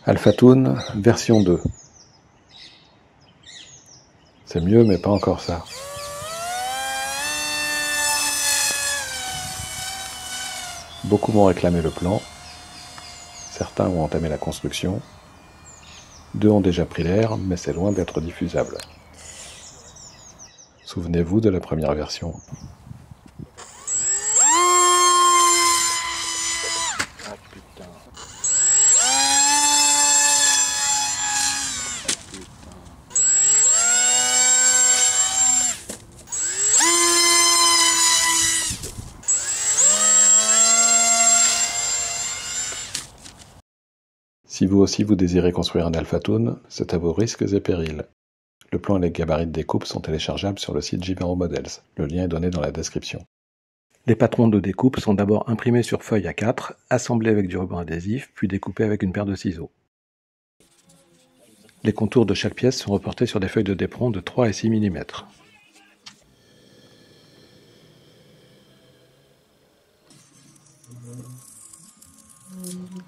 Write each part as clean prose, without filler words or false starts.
Alphatoon version 2. C'est mieux mais pas encore ça. Beaucoup m'ont réclamé le plan. Certains ont entamé la construction. 2 ont déjà pris l'air, mais c'est loin d'être diffusable. Souvenez-vous de la première version. Ah putain. Si vous aussi vous désirez construire un Alphatoon, c'est à vos risques et périls. Le plan et les gabarits de découpe sont téléchargeables sur le site Jivaro Models. Le lien est donné dans la description. Les patrons de découpe sont d'abord imprimés sur feuille A4, assemblés avec du ruban adhésif, puis découpés avec une paire de ciseaux. Les contours de chaque pièce sont reportés sur des feuilles de d'éperon de 3 et 6 mm.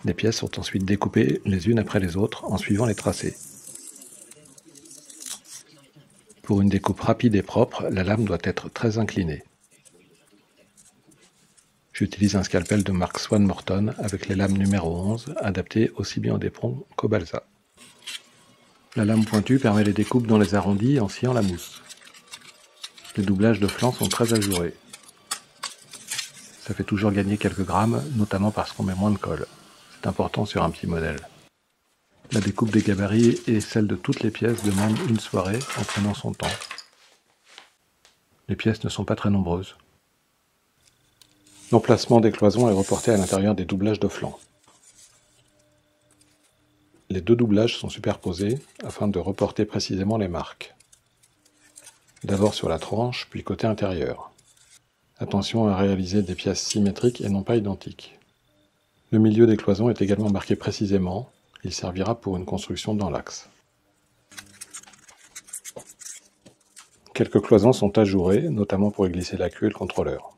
Les pièces sont ensuite découpées les unes après les autres en suivant les tracés. Pour une découpe rapide et propre, la lame doit être très inclinée. J'utilise un scalpel de marque Swan Morton avec les lames numéro 11, adaptées aussi bien au d'éperon qu'au balsa. La lame pointue permet les découpes dans les arrondis en sciant la mousse. Les doublages de flancs sont très ajourés. Ça fait toujours gagner quelques grammes, notamment parce qu'on met moins de colle. C'est important sur un petit modèle. La découpe des gabarits et celle de toutes les pièces demandent une soirée en prenant son temps. Les pièces ne sont pas très nombreuses. L'emplacement des cloisons est reporté à l'intérieur des doublages de flanc. Les 2 doublages sont superposés afin de reporter précisément les marques. D'abord sur la tranche, puis côté intérieur. Attention à réaliser des pièces symétriques et non pas identiques. Le milieu des cloisons est également marqué précisément, il servira pour une construction dans l'axe. Quelques cloisons sont ajourées, notamment pour y glisser la queue et le contrôleur.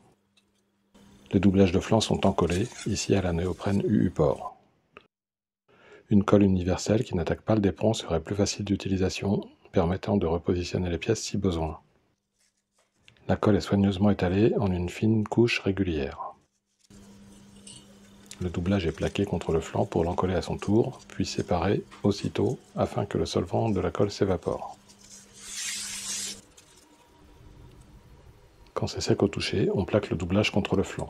Les doublages de flanc sont encollés, ici à la néoprène UU-Port. Une colle universelle qui n'attaque pas le d'éperon serait plus facile d'utilisation, permettant de repositionner les pièces si besoin. La colle est soigneusement étalée en une fine couche régulière. Le doublage est plaqué contre le flanc pour l'encoller à son tour, puis séparé aussitôt afin que le solvant de la colle s'évapore. Quand c'est sec au toucher, on plaque le doublage contre le flanc.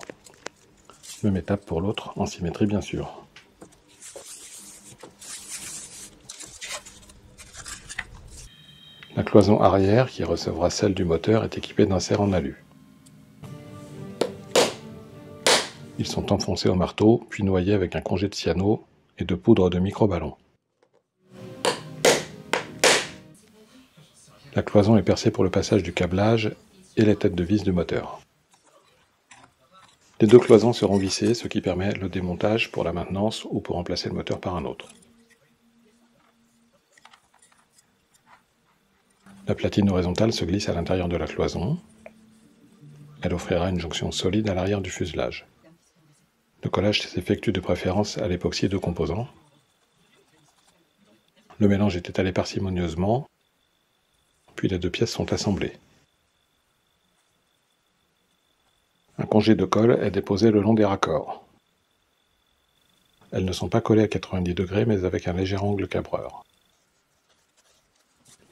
Même étape pour l'autre, en symétrie bien sûr. La cloison arrière, qui recevra celle du moteur, est équipée d'un serre en alu. Ils sont enfoncés au marteau, puis noyés avec un congé de cyano et de poudre de microballon. La cloison est percée pour le passage du câblage et les têtes de vis du moteur. Les 2 cloisons seront vissées, ce qui permet le démontage pour la maintenance ou pour remplacer le moteur par un autre. La platine horizontale se glisse à l'intérieur de la cloison. Elle offrira une jonction solide à l'arrière du fuselage. Le collage s'effectue de préférence à l'époxy de composants. Le mélange est étalé parcimonieusement, puis les 2 pièces sont assemblées. Un congé de colle est déposé le long des raccords. Elles ne sont pas collées à 90 degrés, mais avec un léger angle cabreur.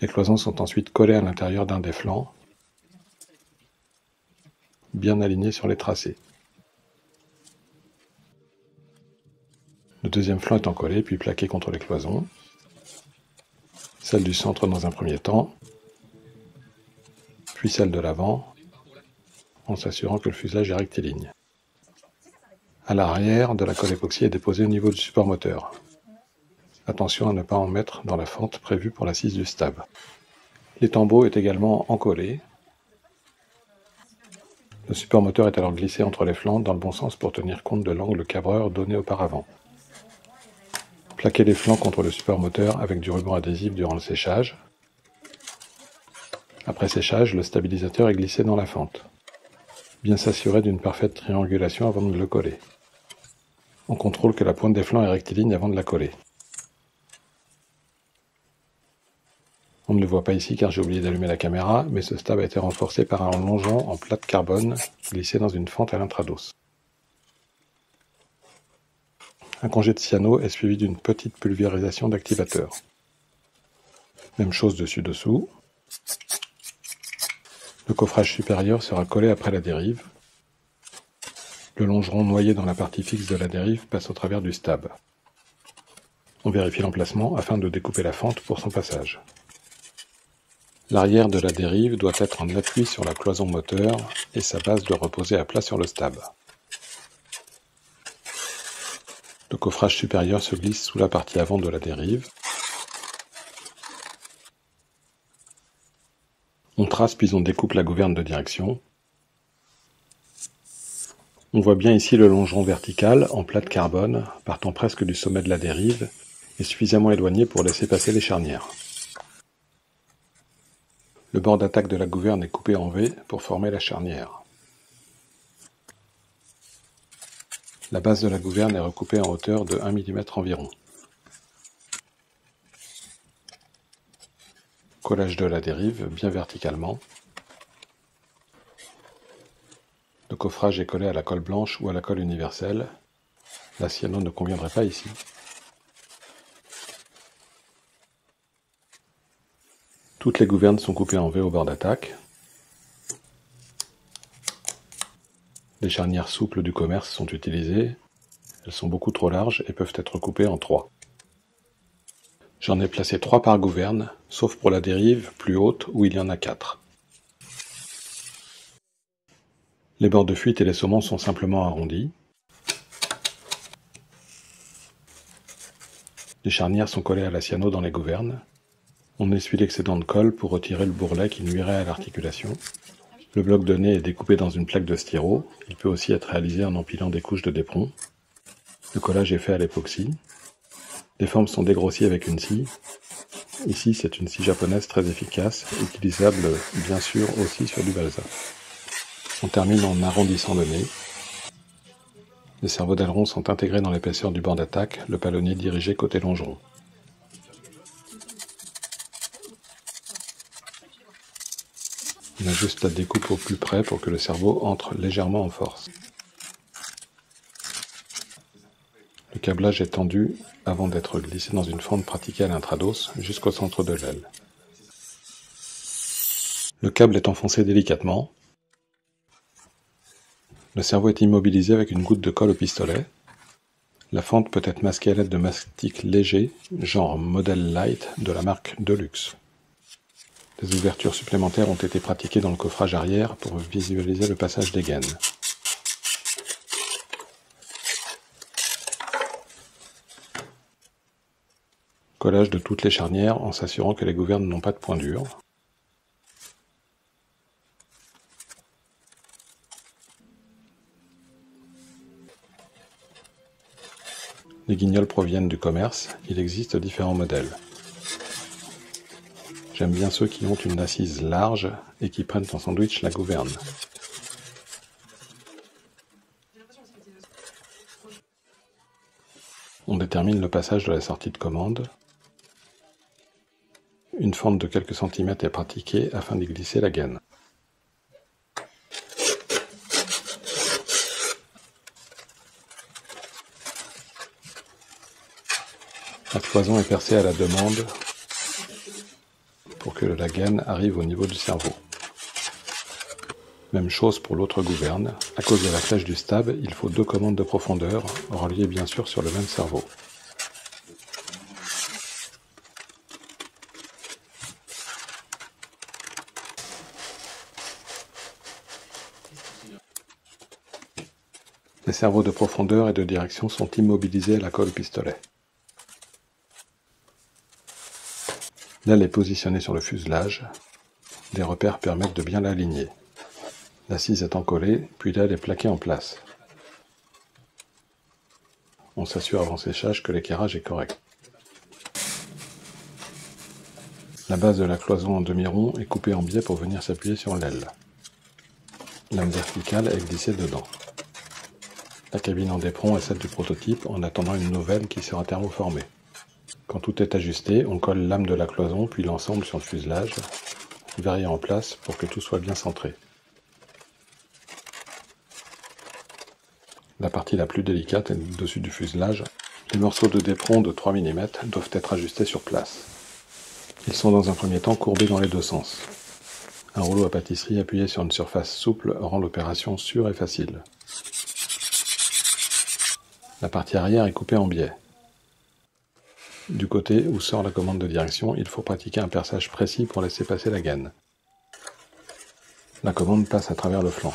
Les cloisons sont ensuite collées à l'intérieur d'un des flancs, bien alignées sur les tracés. Le deuxième flanc est encollé, puis plaqué contre les cloisons. Celle du centre dans un premier temps, puis celle de l'avant, en s'assurant que le fuselage est rectiligne. À l'arrière, de la colle époxy est déposée au niveau du support moteur. Attention à ne pas en mettre dans la fente prévue pour l'assise du stab. L'étambot est également encollé. Le support moteur est alors glissé entre les flancs dans le bon sens pour tenir compte de l'angle cabreur donné auparavant. Plaquez les flancs contre le support moteur avec du ruban adhésif durant le séchage. Après séchage, le stabilisateur est glissé dans la fente. Bien s'assurer d'une parfaite triangulation avant de le coller. On contrôle que la pointe des flancs est rectiligne avant de la coller. On ne le voit pas ici car j'ai oublié d'allumer la caméra, mais ce stab a été renforcé par un longeant en plate carbone glissé dans une fente à l'intrados. Un congé de cyano est suivi d'une petite pulvérisation d'activateur. Même chose dessus-dessous. Le coffrage supérieur sera collé après la dérive. Le longeron noyé dans la partie fixe de la dérive passe au travers du stab. On vérifie l'emplacement afin de découper la fente pour son passage. L'arrière de la dérive doit être en appui sur la cloison moteur et sa base doit reposer à plat sur le stab. Le coffrage supérieur se glisse sous la partie avant de la dérive. On trace puis on découpe la gouverne de direction. On voit bien ici le longeron vertical en plate carbone partant presque du sommet de la dérive et suffisamment éloigné pour laisser passer les charnières. Le bord d'attaque de la gouverne est coupé en V pour former la charnière. La base de la gouverne est recoupée en hauteur de 1 mm environ. Collage de la dérive, bien verticalement. Le coffrage est collé à la colle blanche ou à la colle universelle. La cyano ne conviendrait pas ici. Toutes les gouvernes sont coupées en V au bord d'attaque. Les charnières souples du commerce sont utilisées. Elles sont beaucoup trop larges et peuvent être coupées en 3. J'en ai placé 3 par gouverne, sauf pour la dérive plus haute où il y en a 4. Les bords de fuite et les saumons sont simplement arrondis. Les charnières sont collées à la cyano dans les gouvernes. On essuie l'excédent de colle pour retirer le bourrelet qui nuirait à l'articulation. Le bloc de nez est découpé dans une plaque de styro. Il peut aussi être réalisé en empilant des couches de d'éperon. Le collage est fait à l'époxy. Les formes sont dégrossies avec une scie. Ici, c'est une scie japonaise très efficace, utilisable bien sûr aussi sur du balsa. On termine en arrondissant le nez. Les cerveaux d'aileron sont intégrés dans l'épaisseur du bord d'attaque, le palonnier dirigé côté longeron. On ajuste la découpe au plus près pour que le cerveau entre légèrement en force. Le câblage est tendu avant d'être glissé dans une fente pratiquée à l'intrados jusqu'au centre de l'aile. Le câble est enfoncé délicatement. Le cerveau est immobilisé avec une goutte de colle au pistolet. La fente peut être masquée à l'aide de mastic léger, genre modèle light de la marque Deluxe. Des ouvertures supplémentaires ont été pratiquées dans le coffrage arrière pour visualiser le passage des gaines. Collage de toutes les charnières en s'assurant que les gouvernes n'ont pas de point dur. Les guignols proviennent du commerce, il existe différents modèles. J'aime bien ceux qui ont une assise large et qui prennent en sandwich la gouverne. On détermine le passage de la sortie de commande. Une fente de quelques centimètres est pratiquée afin d'y glisser la gaine. La cloison est percée à la demande pour que la gaine arrive au niveau du cerveau. Même chose pour l'autre gouverne. À cause de la flèche du stab, il faut 2 commandes de profondeur, reliées bien sûr sur le même cerveau. Les cerveaux de profondeur et de direction sont immobilisés à la colle pistolet. L'aile est positionnée sur le fuselage. Des repères permettent de bien l'aligner. L'assise étant collée, puis l'aile est plaquée en place. On s'assure avant séchage que l'équerrage est correct. La base de la cloison en demi-rond est coupée en biais pour venir s'appuyer sur l'aile. Lame verticale est glissée dedans. La cabine en d'éperon est celle du prototype en attendant une nouvelle qui sera thermoformée. Quand tout est ajusté, on colle l'âme de la cloison puis l'ensemble sur le fuselage, verrier en place pour que tout soit bien centré. La partie la plus délicate est le dessus du fuselage. Les morceaux de d'éperon de 3 mm doivent être ajustés sur place. Ils sont dans un premier temps courbés dans les deux sens. Un rouleau à pâtisserie appuyé sur une surface souple rend l'opération sûre et facile. La partie arrière est coupée en biais. Du côté où sort la commande de direction, il faut pratiquer un perçage précis pour laisser passer la gaine. La commande passe à travers le flanc.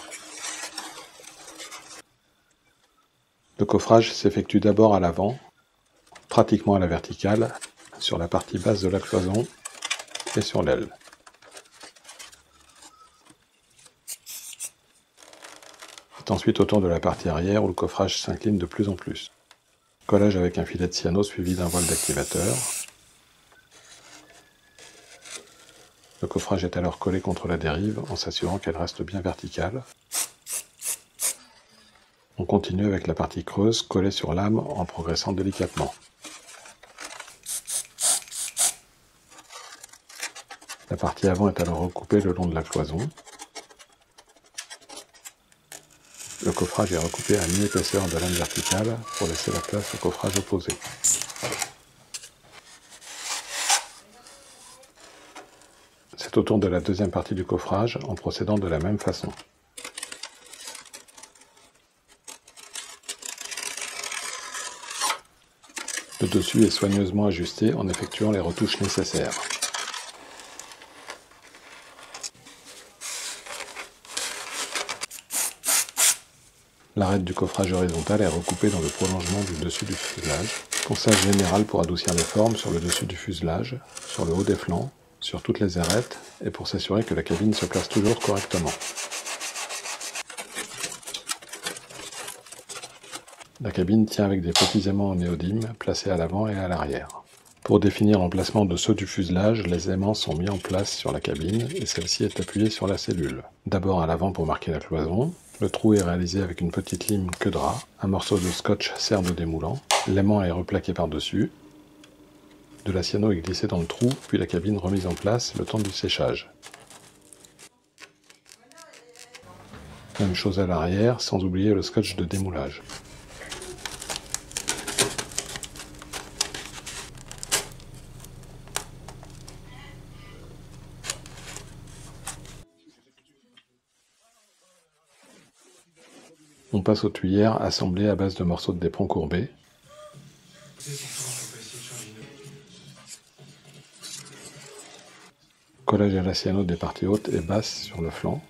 Le coffrage s'effectue d'abord à l'avant, pratiquement à la verticale, sur la partie basse de la cloison et sur l'aile. C'est ensuite autour de la partie arrière où le coffrage s'incline de plus en plus. Collage avec un filet de cyano suivi d'un voile d'activateur. Le coffrage est alors collé contre la dérive en s'assurant qu'elle reste bien verticale. On continue avec la partie creuse collée sur l'âme en progressant délicatement. La partie avant est alors recoupée le long de la cloison. Le coffrage est recoupé à mi-épaisseur de lame verticale pour laisser la place au coffrage opposé. C'est au tour de la deuxième partie du coffrage en procédant de la même façon. Le dessus est soigneusement ajusté en effectuant les retouches nécessaires. L'arête du coffrage horizontal est recoupée dans le prolongement du dessus du fuselage. Ponçage général pour adoucir les formes sur le dessus du fuselage, sur le haut des flancs, sur toutes les arêtes et pour s'assurer que la cabine se place toujours correctement. La cabine tient avec des petits aimants en néodyme placés à l'avant et à l'arrière. Pour définir l'emplacement de ceux du fuselage, les aimants sont mis en place sur la cabine et celle-ci est appuyée sur la cellule. D'abord à l'avant pour marquer la cloison. Le trou est réalisé avec une petite lime queue drap. Un morceau de scotch sert de démoulant. L'aimant est replaqué par-dessus. De la cyano est glissée dans le trou, puis la cabine remise en place le temps du séchage. Même chose à l'arrière, sans oublier le scotch de démoulage. On passe aux tuyères assemblées à base de morceaux de d'éperon courbés. Collage à la cyano des parties hautes et basses sur le flanc.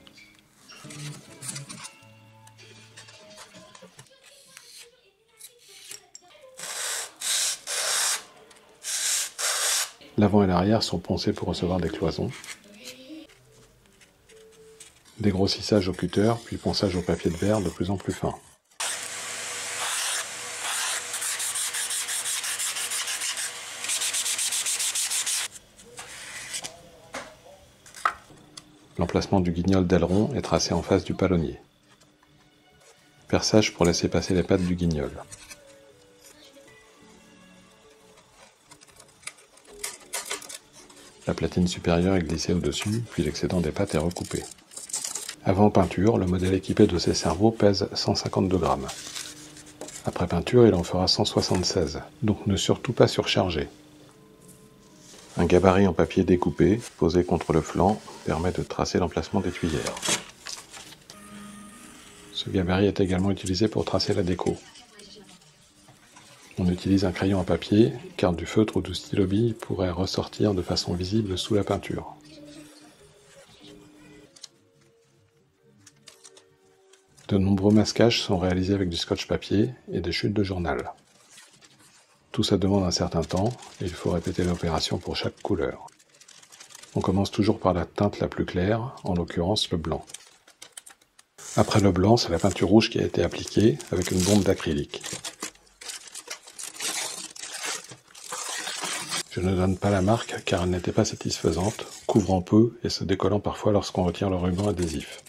L'avant et l'arrière sont poncés pour recevoir des cloisons. Dégrossissage au cutter, puis ponçage au papier de verre de plus en plus fin. L'emplacement du guignol d'aileron est tracé en face du palonnier. Perçage pour laisser passer les pattes du guignol. La platine supérieure est glissée au-dessus, puis l'excédent des pattes est recoupé. Avant peinture, le modèle équipé de ces cerveaux pèse 152 grammes. Après peinture, il en fera 176, donc ne surtout pas surcharger. Un gabarit en papier découpé, posé contre le flanc, permet de tracer l'emplacement des tuyères. Ce gabarit est également utilisé pour tracer la déco. On utilise un crayon à papier, car du feutre ou du stylo-bille pourrait ressortir de façon visible sous la peinture. De nombreux masquages sont réalisés avec du scotch papier et des chutes de journal. Tout ça demande un certain temps et il faut répéter l'opération pour chaque couleur. On commence toujours par la teinte la plus claire, en l'occurrence le blanc. Après le blanc, c'est la peinture rouge qui a été appliquée avec une bombe d'acrylique. Je ne donne pas la marque car elle n'était pas satisfaisante, couvrant peu et se décollant parfois lorsqu'on retire le ruban adhésif.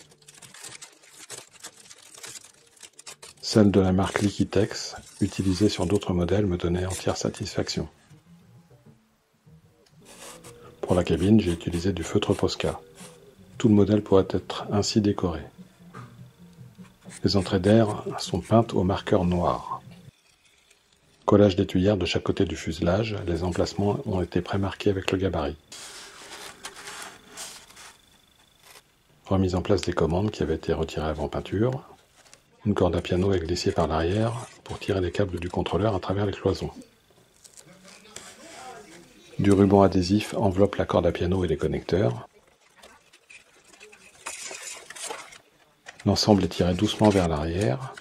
Celle de la marque Liquitex, utilisée sur d'autres modèles, me donnait entière satisfaction. Pour la cabine, j'ai utilisé du feutre Posca. Tout le modèle pourrait être ainsi décoré. Les entrées d'air sont peintes au marqueur noir. Collage d'étuyères de chaque côté du fuselage, les emplacements ont été prémarqués avec le gabarit. Remise en place des commandes qui avaient été retirées avant peinture. Une corde à piano est glissée par l'arrière pour tirer les câbles du contrôleur à travers les cloisons. Du ruban adhésif enveloppe la corde à piano et les connecteurs. L'ensemble est tiré doucement vers l'arrière.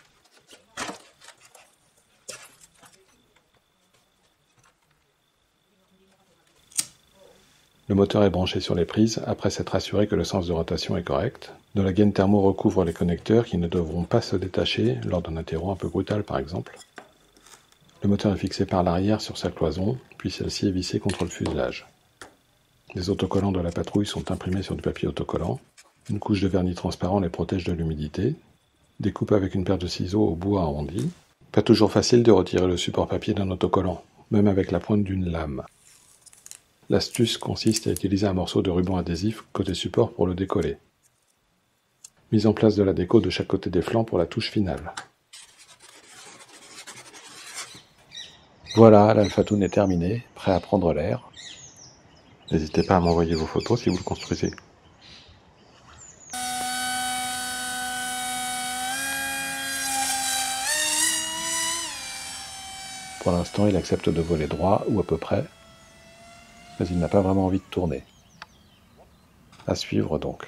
Le moteur est branché sur les prises après s'être assuré que le sens de rotation est correct. De la gaine thermo recouvre les connecteurs qui ne devront pas se détacher lors d'un interro un peu brutal par exemple. Le moteur est fixé par l'arrière sur sa cloison, puis celle-ci est vissée contre le fuselage. Les autocollants de la patrouille sont imprimés sur du papier autocollant. Une couche de vernis transparent les protège de l'humidité. Découpe avec une paire de ciseaux au bout arrondi. Pas toujours facile de retirer le support papier d'un autocollant, même avec la pointe d'une lame. L'astuce consiste à utiliser un morceau de ruban adhésif côté support pour le décoller. Mise en place de la déco de chaque côté des flancs pour la touche finale. Voilà, l'Alphatoon est terminé, prêt à prendre l'air. N'hésitez pas à m'envoyer vos photos si vous le construisez. Pour l'instant, il accepte de voler droit, ou à peu près, mais il n'a pas vraiment envie de tourner. À suivre donc.